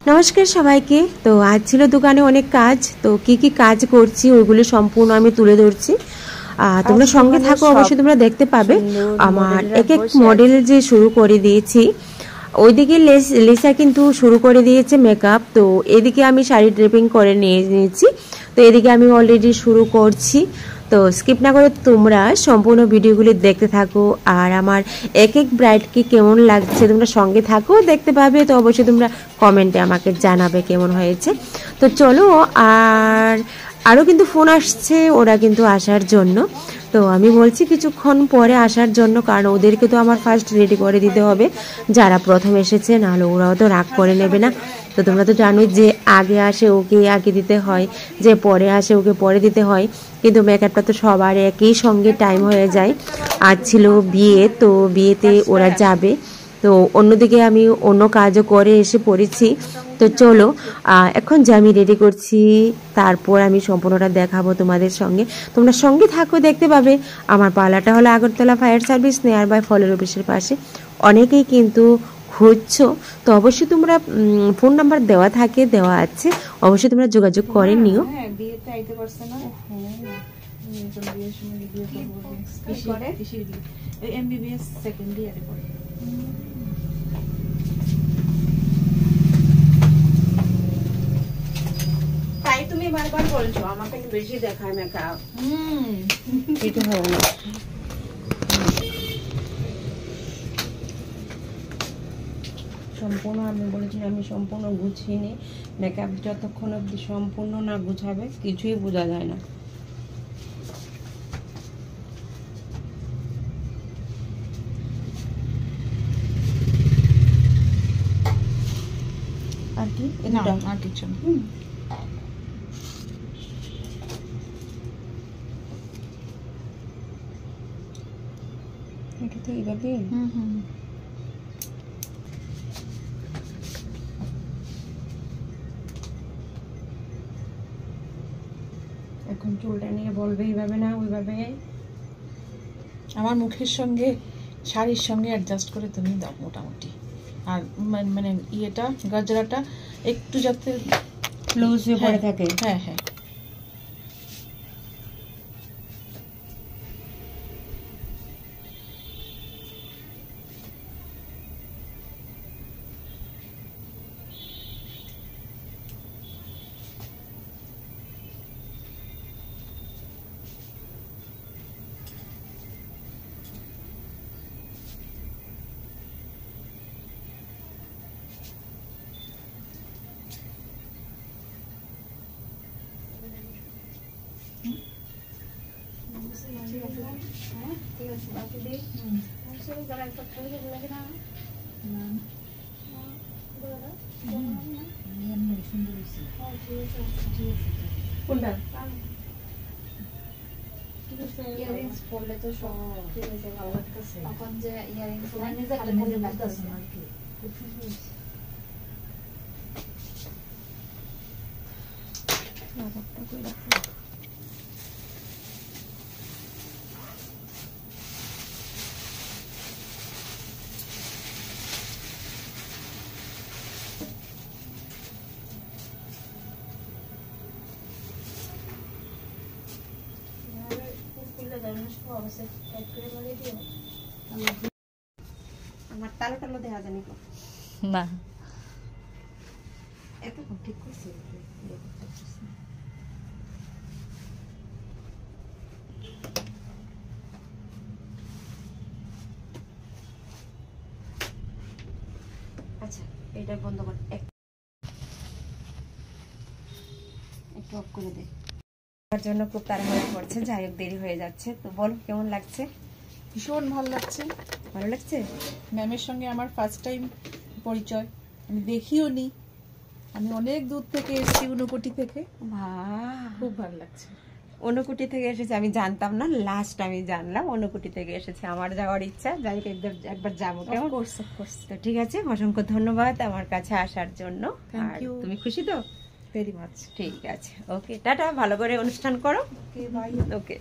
নমস্কার সবাইকে। তো আজ ছিল দোকানে অনেক কাজ, তো কি কাজ করছি ওইগুলো সম্পূর্ণ আমি তুলে ধরছি। তোমরা সঙ্গে থাকো, অবশ্যই তোমরা দেখতে পাবে। আমার এক এক মডেল যে শুরু করে দিয়েছি, ওইদিকে লেসা কিন্তু শুরু করে দিয়েছে মেকআপ। তো এদিকে আমি শাড়ি ড্রেপিং করে নিয়েছি। তো এদিকে আমি অলরেডি শুরু করছি। তো স্কিপ না করে তোমরা সম্পূর্ণ ভিডিওগুলি দেখতে থাকো, আর আমার এক এক ব্রাইডকে কেমন লাগছে তোমরা সঙ্গে থাকো, দেখতে পাবে। তো অবশ্যই তোমরা কমেন্টে আমাকে জানাবে কেমন হয়েছে। তো চলো, আর আরও কিন্তু ফোন আসছে, ওরা কিন্তু আসার জন্য। তো আমি বলছি কিছুক্ষণ পরে আসার জন্য, কারণ ওদেরকে তো আমার ফার্স্ট রেডি করে দিতে হবে, যারা প্রথম এসেছে, নাহলে ওরাও তো রাগ করে নেবে না। তো তোমরা তো জানোই যে আগে আসে ওকে আগে দিতে হয়, যে পরে আসে ওকে পরে দিতে হয়, কিন্তু মেকআপটা তো সবার একই সঙ্গে টাইম হয়ে যায়। আজ ছিল বিয়ে, তো বিয়েতে ওরা যাবে। তো অন্যদিকে আমি অন্য কাজও করে এসে পড়েছি। তো চলো, এখন যে আমি রেডি করছি, তারপর আমি সম্পূর্ণটা দেখাবো তোমাদের সঙ্গে। তোমরা সঙ্গে থাকো, দেখতে পাবে। আমার পার্লারটা হলো Agartala fire service near by ফলের অফিসের পাশে। অনেকেই কিন্তু খুঁজছো, তো অবশ্যই তোমরা ফোন নাম্বার দেওয়া আছে, অবশ্যই তোমরা যোগাযোগ করে নিও। বিয়েতে আইতে পারছে না, এমবিবিএস সেকেন্ড ইয়ারে পড়ে। তাই তুমি বারবার বলছো আমাকে বেশি দেখায় মেকআপ। এটা হবে না। সম্পূর্ণ আমি বলেছি, আমি সম্পূর্ণ গুছিয়ে নিই। মেকআপ যতক্ষণ অবধি সম্পূর্ণ না গুছাবে কিছুই বোঝা যায় না। আর কি আর কিছু না। এটা তো এইভাবে। এখন চুলটা নিয়ে বলবে এইভাবে না ওইভাবে। আমার মুখের সঙ্গে শাড়ির সঙ্গে অ্যাডজাস্ট করে তুমি দাও মোটামুটি। আর মানে ইয়েটা গজরাটা একটু যাতে লুজ হয়ে পড়ে থাকে। হ্যাঁ হ্যাঁ। ঠিক আছে, বাকি দিই যারা একটা খালি লাগে না। কোনটা ইয়ারিংস পরলে তো সব ঠিক আছে, ভালো লাগতেছে। এখন যে ইয়ারিংস নিজে লাগতেছে না আর কি। আমার তালো টালো দেখা জানি না, এত ঠিক করছে। আচ্ছা, এটা বন্ধ কর, একটু অফ করে দে। তার জন্য খুব তাড়াহুড়ো করছে, যাই হোক দেরি হয়ে যাচ্ছে। তো বলো কেমন লাগছে? ভীষণ ভালো লাগছে। ভালো লাগছে। ম্যামের সঙ্গে আমার ফার্স্ট টাইম পরিচয়, আমি দেখিও নি, আমি অনেক দূর থেকে এসেছি, ঊনকোটি থেকে। খুব ভালো লাগছে। ঊনকোটি থেকে এসেছে আমি জানতাম না, লাস্ট আমি জানলাম ঊনকোটি থেকে এসেছে। আমার যাওয়ার ইচ্ছা, যাই হোক একবার যাবো। কেমন? তো ঠিক আছে, অসংখ্য ধন্যবাদ আমার কাছে আসার জন্য। তুমি খুশি তো? Very much. ঠিক আছে, ওকে, টাটা। ভালো করে অনুষ্ঠান করো। ওকে, বাই। ওকে।